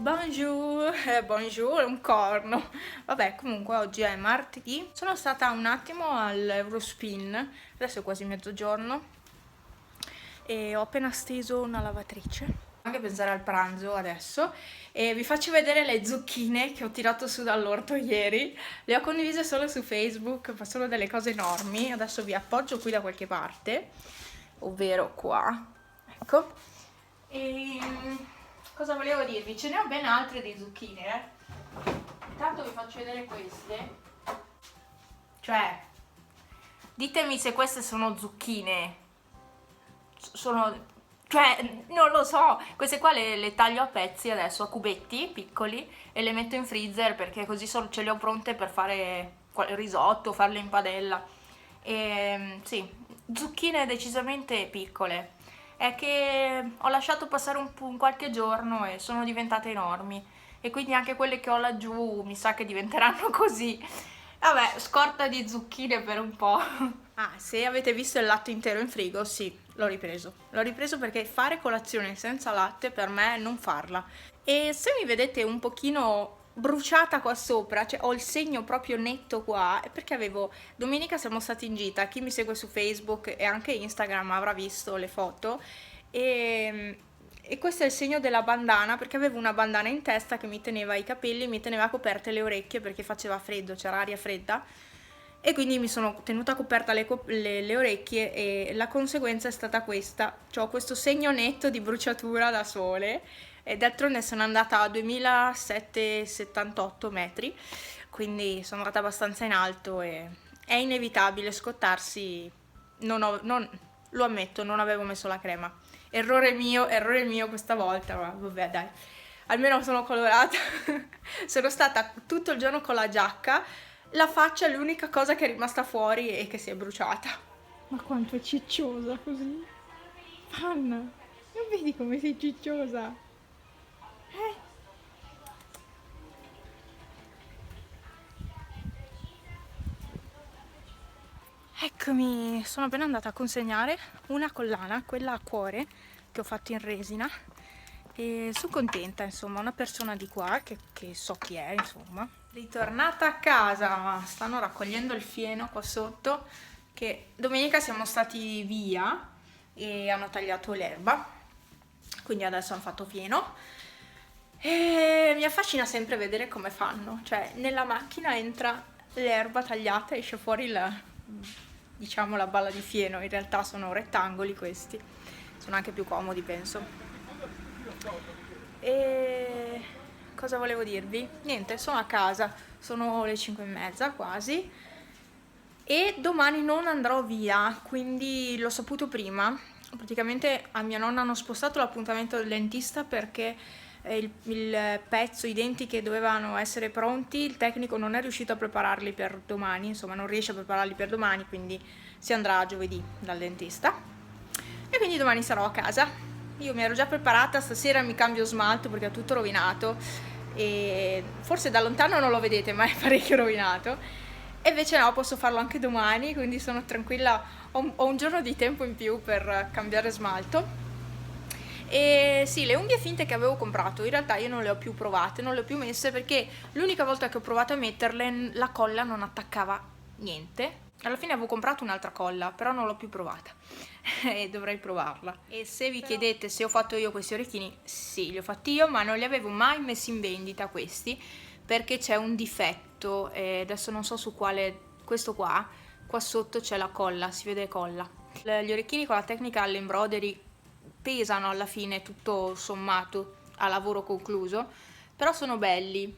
Bonjour, bonjour, è un corno. Vabbè, comunque oggi è martedì. Sono stata un attimo all'Eurospin, adesso è quasi mezzogiorno e ho appena steso una lavatrice. Anche pensare al pranzo adesso e vi faccio vedere le zucchine che ho tirato su dall'orto ieri. Le ho condivise solo su Facebook, ma sono delle cose enormi. Adesso vi appoggio qui da qualche parte, ovvero qua. Ecco. E cosa volevo dirvi? Ce ne ho ben altre di zucchine, Intanto vi faccio vedere queste. Cioè, ditemi se queste sono zucchine. Cioè, non lo so. Queste qua le taglio a pezzi adesso, a cubetti piccoli, e le metto in freezer perché così ce le ho pronte per fare il risotto, farle in padella. E sì, zucchine decisamente piccole. È che ho lasciato passare un qualche giorno e sono diventate enormi. E quindi anche quelle che ho laggiù mi sa che diventeranno così. Vabbè, scorta di zucchine per un po'. Ah, se avete visto il latte intero in frigo, sì, l'ho ripreso. L'ho ripreso perché fare colazione senza latte per me è non farla. E se mi vedete un pochino bruciata qua sopra, cioè ho il segno proprio netto qua, è perché domenica siamo stati in gita, chi mi segue su Facebook e anche Instagram avrà visto le foto, e questo è il segno della bandana, perché avevo una bandana in testa che mi teneva i capelli, mi teneva coperte le orecchie perché faceva freddo, c'era aria fredda, e quindi mi sono tenuta coperta le orecchie e la conseguenza è stata questa. Ho questo segno netto di bruciatura da sole e d'altronde sono andata a 2778 metri, quindi sono andata abbastanza in alto e è inevitabile scottarsi. Lo ammetto, non avevo messo la crema. Errore mio questa volta, ma vabbè dai. Almeno sono colorata. Sono stata tutto il giorno con la giacca. La faccia è l'unica cosa che è rimasta fuori e che si è bruciata. Ma quanto è cicciosa così? Anna, non vedi come sei cicciosa? Eccomi, sono appena andata a consegnare una collana, quella a cuore, che ho fatto in resina. E sono contenta, insomma, una persona di qua, che so chi è, insomma. Ritornata a casa, ma stanno raccogliendo il fieno qua sotto, che domenica siamo stati via e hanno tagliato l'erba, quindi adesso hanno fatto fieno. E mi affascina sempre vedere come fanno, cioè nella macchina entra l'erba tagliata, esce fuori diciamo la balla di fieno, in realtà sono rettangoli questi, sono anche più comodi penso. E cosa volevo dirvi? Niente, sono a casa, sono le 5:30 quasi e domani non andrò via, quindi l'ho saputo prima. Praticamente a mia nonna hanno spostato l'appuntamento del dentista perché il pezzo, i denti che dovevano essere pronti, il tecnico non è riuscito a prepararli per domani, insomma non riesce a prepararli per domani, quindi si andrà giovedì dal dentista. E quindi domani sarò a casa. Io mi ero già preparata, stasera mi cambio smalto perché è tutto rovinato e forse da lontano non lo vedete, ma è parecchio rovinato. E invece no, posso farlo anche domani, quindi sono tranquilla, ho un giorno di tempo in più per cambiare smalto. E sì, le unghie finte che avevo comprato, in realtà io non le ho più provate, non le ho più messe perché l'unica volta che ho provato a metterle la colla non attaccava niente. Alla fine avevo comprato un'altra colla, però non l'ho più provata e dovrei provarla. E se vi chiedete se ho fatto io questi orecchini, sì, li ho fatti io, ma non li avevo mai messi in vendita questi perché c'è un difetto, e adesso non so su quale, questo qua sotto c'è la colla, si vede colla. Gli orecchini con la tecnica all'embroidery pesano alla fine tutto sommato a lavoro concluso, però sono belli.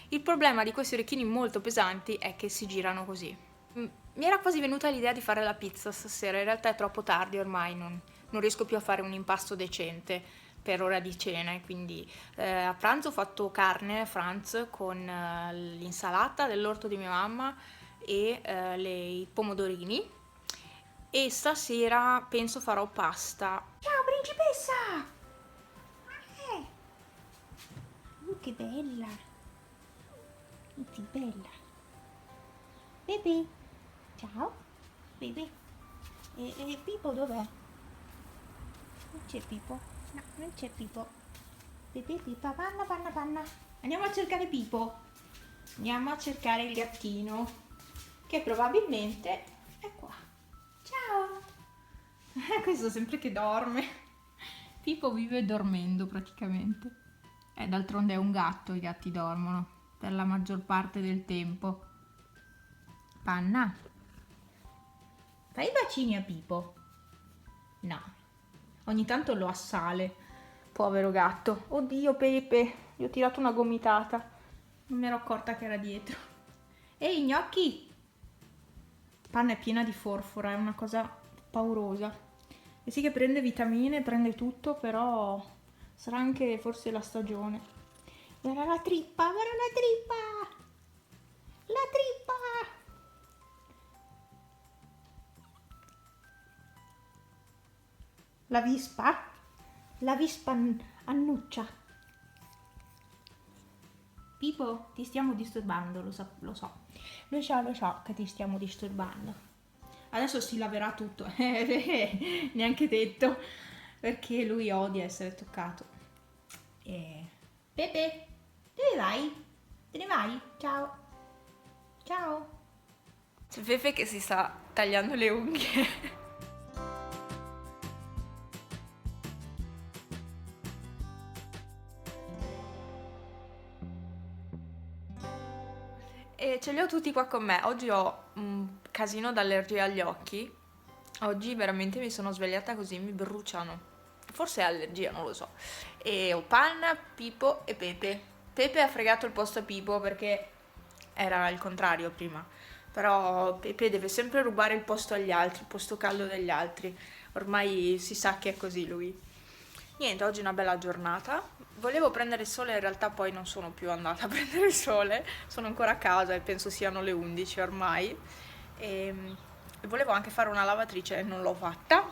Il problema di questi orecchini molto pesanti è che si girano così. Mi era quasi venuta l'idea di fare la pizza stasera, in realtà è troppo tardi ormai, non riesco più a fare un impasto decente per ora di cena, e quindi a pranzo ho fatto carne Franz con l'insalata dell'orto di mia mamma e i pomodorini, e stasera penso farò pasta. Ciao principessa! Che bella! Che bella! Bebe! Ciao! Bebe! E Pipo dov'è? Non c'è Pipo? No, non c'è Pipo. Pepe, Pippa, panna, panna, panna. Andiamo a cercare Pipo. Andiamo a cercare il gattino, che probabilmente è qua. Ciao! Questo sempre che dorme. Pipo vive dormendo praticamente. D'altronde è un gatto, i gatti dormono per la maggior parte del tempo. Panna, fai i bacini a Pipo? No, ogni tanto lo assale, povero gatto. Oddio Pepe, gli ho tirato una gomitata, non mi ero accorta che era dietro. Ehi gnocchi! Panna è piena di forfora, è una cosa paurosa. E sì che prende vitamine, prende tutto, però sarà anche forse la stagione. Guarda la trippa, guarda la trippa! La trippa! La vispa? La vispa annuccia. Pipo, ti stiamo disturbando, lo so. Lo so che ti stiamo disturbando. Adesso si laverà tutto, neanche detto, perché lui odia essere toccato. Pepe, dove vai? Te ne vai? Ciao. Ciao. C'è Pepe che si sta tagliando le unghie. E ce li ho tutti qua con me. Oggi ho un casino d'allergia agli occhi. Oggi veramente mi sono svegliata così, mi bruciano. Forse è allergia, non lo so. E ho Panna, Pipo e Pepe. Pepe ha fregato il posto a Pipo perché era il contrario prima. Però Pepe deve sempre rubare il posto agli altri, il posto caldo degli altri. Ormai si sa che è così lui. Niente, oggi è una bella giornata. Volevo prendere il sole, in realtà poi non sono più andata a prendere il sole, sono ancora a casa e penso siano le 11 ormai. E volevo anche fare una lavatrice e non l'ho fatta.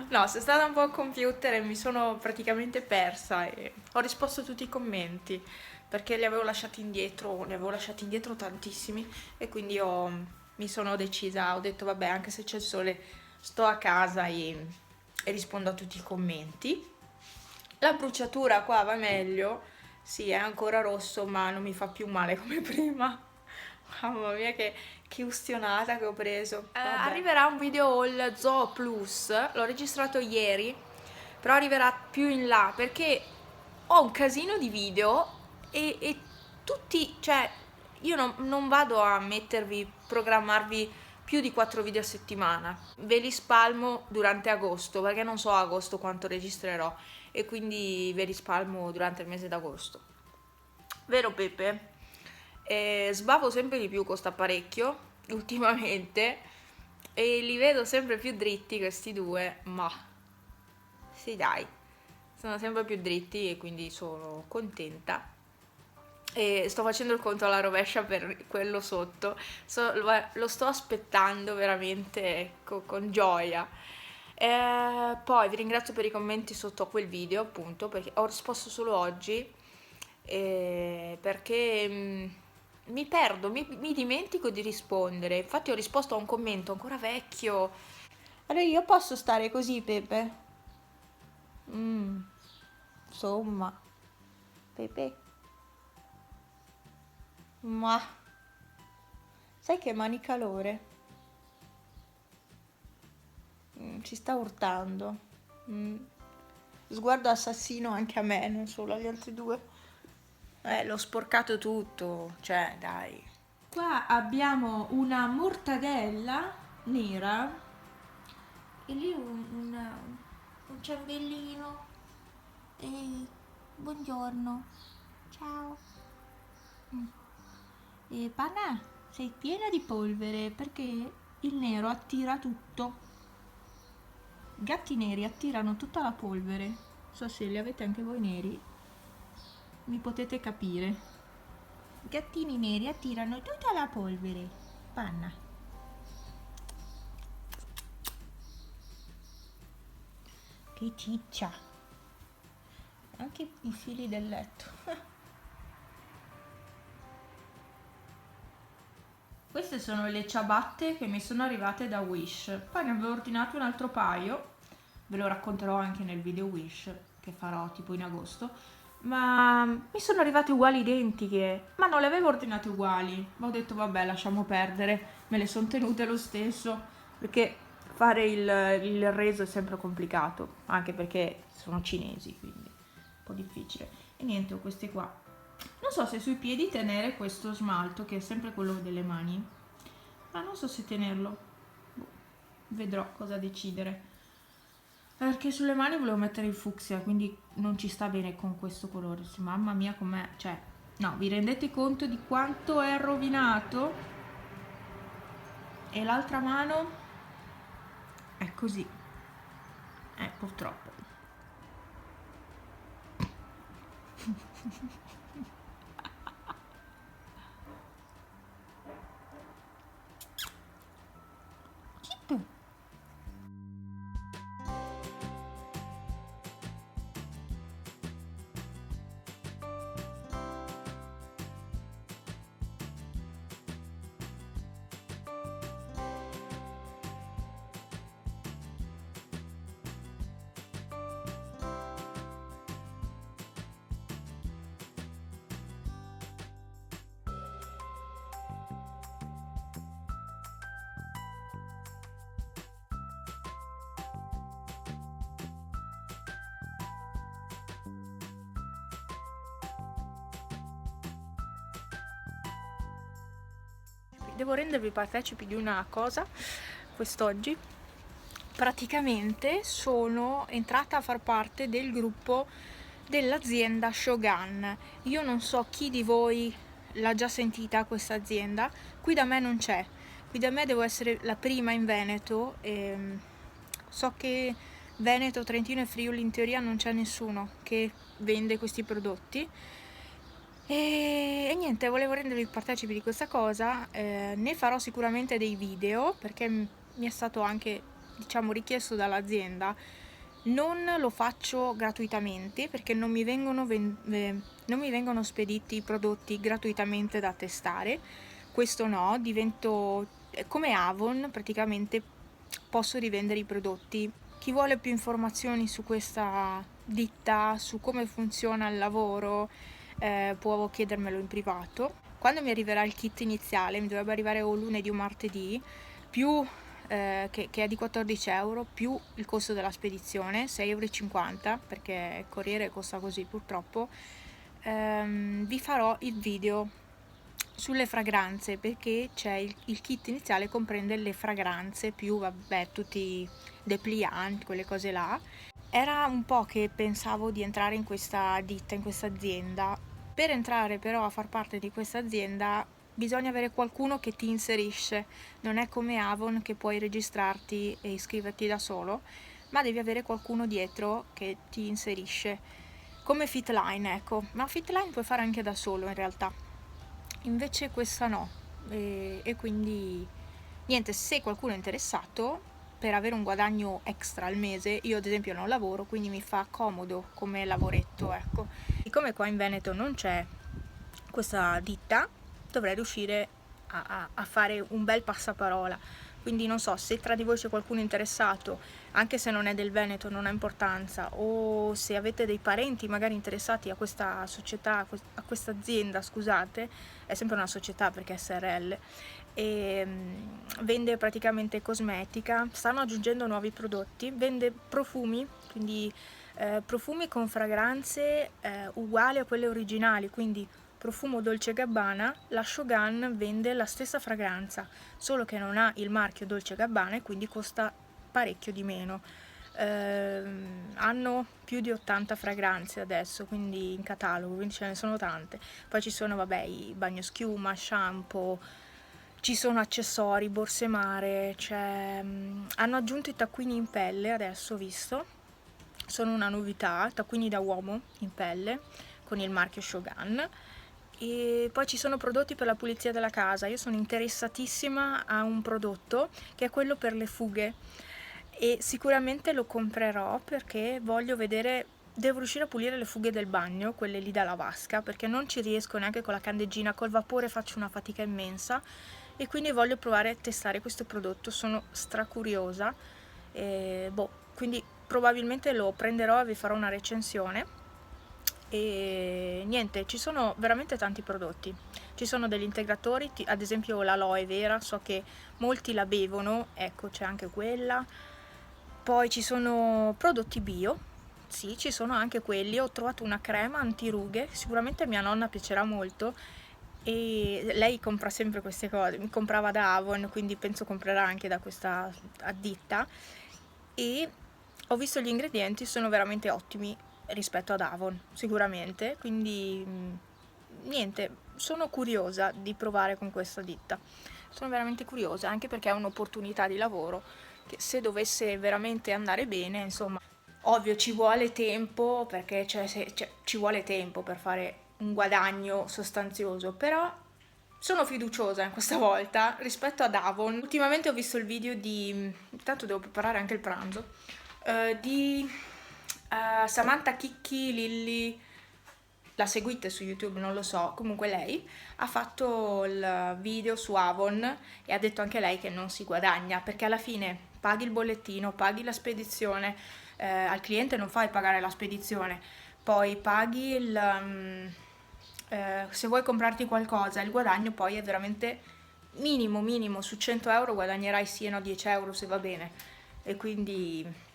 No, sono stata un po' al computer e mi sono praticamente persa e ho risposto a tutti i commenti perché li avevo lasciati indietro, ne avevo lasciati indietro tantissimi e quindi mi sono decisa, ho detto vabbè, anche se c'è il sole sto a casa e rispondo a tutti i commenti. La bruciatura qua va meglio, sì, è ancora rosso, ma non mi fa più male come prima. Mamma mia, che ustionata che ho preso. Arriverà un video haul Zoo Plus, l'ho registrato ieri, però arriverà più in là perché ho un casino di video e tutti, cioè, io non vado a programmarvi più di 4 video a settimana. Ve li spalmo durante agosto, perché non so a agosto quanto registrerò e quindi ve li spalmo durante il mese d'agosto. Vero Pepe? Sbavo sempre di più con st'apparecchio ultimamente e li vedo sempre più dritti questi due, ma sì dai, sono sempre più dritti e quindi sono contenta. E sto facendo il conto alla rovescia per quello sotto, lo sto aspettando veramente con gioia. Poi vi ringrazio per i commenti sotto a quel video, appunto, perché ho risposto solo oggi, perché mi perdo, mi dimentico di rispondere. Infatti ho risposto a un commento ancora vecchio. Allora io posso stare così, Pepe? Insomma, Pepe. Ma sai che mani calore? Ci sta urtando. Sguardo assassino anche a me, non solo agli altri due. L'ho sporcato tutto, cioè dai. Qua abbiamo una mortadella nera e lì un ciambellino. E buongiorno, ciao. E Panna, sei piena di polvere perché il nero attira tutto. I gatti neri attirano tutta la polvere. Non so se li avete anche voi neri. Mi potete capire. I gattini neri attirano tutta la polvere. Panna. Che ciccia. Anche i fili del letto. Queste sono le ciabatte che mi sono arrivate da Wish. Poi ne avevo ordinato un altro paio. Ve lo racconterò anche nel video Wish che farò tipo in agosto. ma mi sono arrivate uguali identiche, ma non le avevo ordinate uguali, ma ho detto vabbè, lasciamo perdere, me le sono tenute lo stesso, perché fare il reso è sempre complicato, anche perché sono cinesi, quindi un po' difficile. E niente, ho queste qua. Non so se sui piedi tenere questo smalto, che è sempre quello delle mani, ma non so se tenerlo. Boh, vedrò cosa decidere. Perché sulle mani volevo mettere il fucsia, quindi non ci sta bene con questo colore. Mamma mia com'è, cioè, no, vi rendete conto di quanto è rovinato? E l'altra mano è così, purtroppo. Zitto. Devo rendervi partecipi di una cosa quest'oggi. Praticamente sono entrata a far parte del gruppo dell'azienda Shogun. Io non so chi di voi l'ha già sentita questa azienda, qui da me non c'è, qui da me devo essere la prima in Veneto. So che Veneto, Trentino e Friuli in teoria non c'è nessuno che vende questi prodotti. E niente, volevo rendervi partecipi di questa cosa, ne farò sicuramente dei video perché mi è stato anche, diciamo, richiesto dall'azienda. Non lo faccio gratuitamente perché non mi vengono spediti i prodotti gratuitamente da testare, questo no, divento come Avon, praticamente posso rivendere i prodotti. Chi vuole più informazioni su questa ditta, su come funziona il lavoro, può chiedermelo in privato. Quando mi arriverà il kit iniziale, mi dovrebbe arrivare o lunedì o martedì, più che è di 14 euro, più il costo della spedizione, 6,50 euro, perché il corriere costa così purtroppo. Vi farò il video sulle fragranze, perché c'è il kit iniziale, comprende le fragranze più vabbè tutti i dépliant, quelle cose là. Era un po' che pensavo di entrare in questa ditta, in questa azienda. Per entrare però a far parte di questa azienda bisogna avere qualcuno che ti inserisce. Non è come Avon che puoi registrarti e iscriverti da solo, ma devi avere qualcuno dietro che ti inserisce. Come Fitline, ecco. Ma Fitline puoi fare anche da solo in realtà. Invece questa no. E quindi niente, se qualcuno è interessato per avere un guadagno extra al mese, io ad esempio non lavoro, quindi mi fa comodo come lavoretto, ecco. Siccome qua in Veneto non c'è questa ditta, dovrei riuscire a fare un bel passaparola. Quindi non so, se tra di voi c'è qualcuno interessato, anche se non è del Veneto, non ha importanza, o se avete dei parenti magari interessati a questa società, a questa azienda, scusate, è sempre una società perché è SRL, e vende praticamente cosmetica, stanno aggiungendo nuovi prodotti, vende profumi, quindi profumi con fragranze uguali a quelle originali, quindi profumo Dolce Gabbana, la Shogun vende la stessa fragranza, solo che non ha il marchio Dolce Gabbana e quindi costa parecchio di meno. Hanno più di 80 fragranze adesso, quindi in catalogo, quindi ce ne sono tante. Poi ci sono, vabbè, i bagnoschiuma, shampoo, ci sono accessori, borse mare, hanno aggiunto i taccuini in pelle, adesso ho visto, sono una novità, taccuini da uomo in pelle con il marchio Shogun. E poi ci sono prodotti per la pulizia della casa. Io sono interessatissima a un prodotto che è quello per le fughe e sicuramente lo comprerò perché voglio vedere, devo riuscire a pulire le fughe del bagno, quelle lì dalla vasca, perché non ci riesco neanche con la candeggina, col vapore faccio una fatica immensa e quindi voglio provare a testare questo prodotto, sono stracuriosa e quindi probabilmente lo prenderò e vi farò una recensione. E niente, ci sono veramente tanti prodotti, ci sono degli integratori, ad esempio l'aloe vera, so che molti la bevono, ecco c'è anche quella. Poi ci sono prodotti bio, sì, ci sono anche quelli. Ho trovato una crema antirughe, sicuramente a mia nonna piacerà molto, e lei compra sempre queste cose, mi comprava da Avon, quindi penso comprerà anche da questa ditta. E ho visto gli ingredienti, sono veramente ottimi rispetto ad Avon, sicuramente, quindi niente, sono curiosa di provare con questa ditta. Sono veramente curiosa, anche perché è un'opportunità di lavoro che, se dovesse veramente andare bene, insomma, ovvio ci vuole tempo, perché ci vuole tempo per fare un guadagno sostanzioso, però sono fiduciosa questa volta rispetto ad Avon. Ultimamente ho visto il video di, intanto devo preparare anche il pranzo, di Samantha Chicchi Lilly, la seguite su YouTube, non lo so, comunque lei ha fatto il video su Avon e ha detto anche lei che non si guadagna, perché alla fine paghi il bollettino, paghi la spedizione, al cliente non fai pagare la spedizione, poi paghi se vuoi comprarti qualcosa, il guadagno poi è veramente minimo, su 100 euro guadagnerai sì e no 10 euro se va bene, e quindi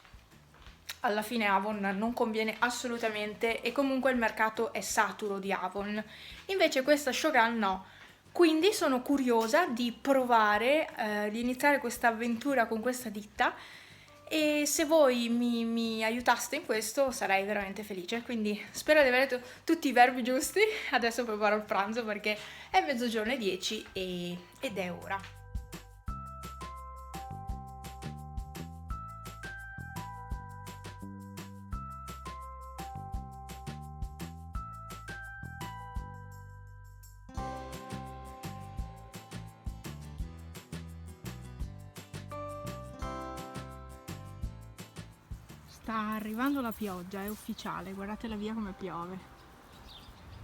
alla fine Avon non conviene assolutamente, e comunque il mercato è saturo di Avon. Invece questa Shogun no. Quindi sono curiosa di provare, di iniziare questa avventura con questa ditta, e se voi mi aiutaste in questo sarei veramente felice. Quindi spero di avere tutti i verbi giusti. Adesso preparo il pranzo perché è mezzogiorno e 10 ed è ora. Sta arrivando la pioggia, è ufficiale, guardate la via come piove.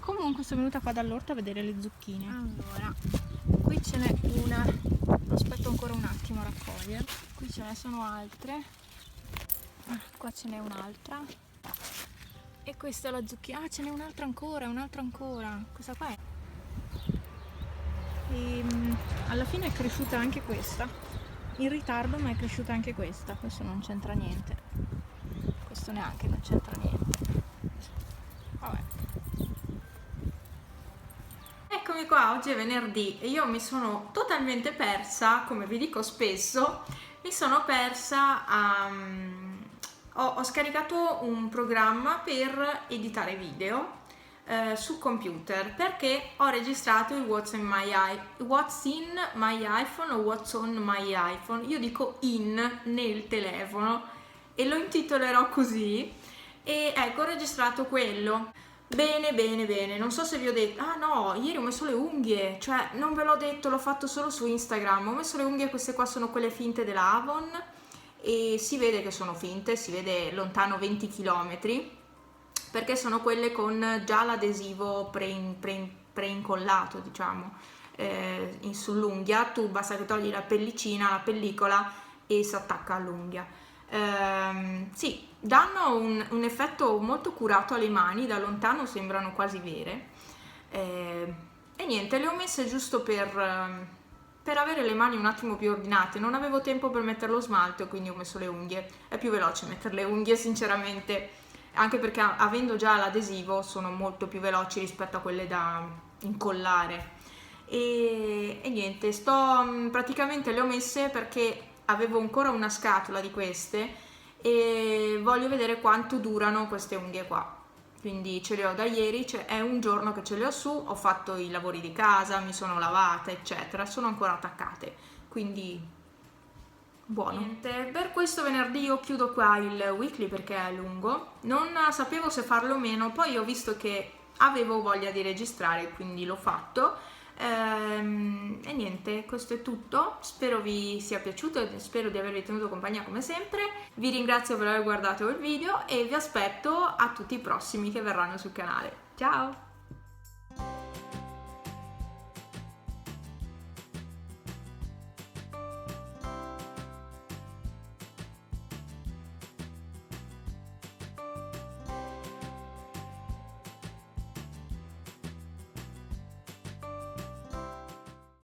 Comunque sono venuta qua dall'orto a vedere le zucchine. Allora, qui ce n'è una, aspetto ancora un attimo a raccogliere. Qui ce ne sono altre. Qua ce n'è un'altra. E questa è la zucchina. Ah, ce n'è un'altra ancora, un'altra ancora. Questa qua è. E alla fine è cresciuta anche questa. In ritardo, ma è cresciuta anche questa. Questo non c'entra niente. Questo neanche non c'entra niente. Vabbè. Eccomi qua, oggi è venerdì e io mi sono totalmente persa, come vi dico spesso, mi sono persa a... ho scaricato un programma per editare video sul computer, perché ho registrato il What's in my iPhone o What's on my iPhone. Io dico in nel telefono e lo intitolerò così, e ecco, ho registrato quello. Bene, non so se vi ho detto, ah no, ieri ho messo le unghie, cioè non ve l'ho detto, l'ho fatto solo su Instagram, ho messo le unghie, queste qua sono quelle finte della Avon e si vede che sono finte, si vede lontano 20 km, perché sono quelle con già l'adesivo preincollato, diciamo, sull'unghia. Tu basta che togli la pellicina, la pellicola, e si attacca all'unghia. Sì, danno un effetto molto curato alle mani, da lontano sembrano quasi vere, e niente, le ho messe giusto per avere le mani un attimo più ordinate. Non avevo tempo per mettere lo smalto, quindi ho messo le unghie. È più veloce mettere le unghie, sinceramente, anche perché avendo già l'adesivo sono molto più veloci rispetto a quelle da incollare. E niente, praticamente le ho messe perché avevo ancora una scatola di queste e voglio vedere quanto durano queste unghie qua. Quindi ce le ho da ieri, è un giorno che ce le ho su, ho fatto i lavori di casa, mi sono lavata, eccetera, sono ancora attaccate, quindi buono. Niente, per questo venerdì io chiudo qua il weekly perché è lungo, non sapevo se farlo o meno, poi ho visto che avevo voglia di registrare, quindi l'ho fatto. E niente, questo è tutto, spero vi sia piaciuto e spero di avervi tenuto compagnia come sempre. Vi ringrazio per aver guardato il video e vi aspetto a tutti i prossimi che verranno sul canale. Ciao!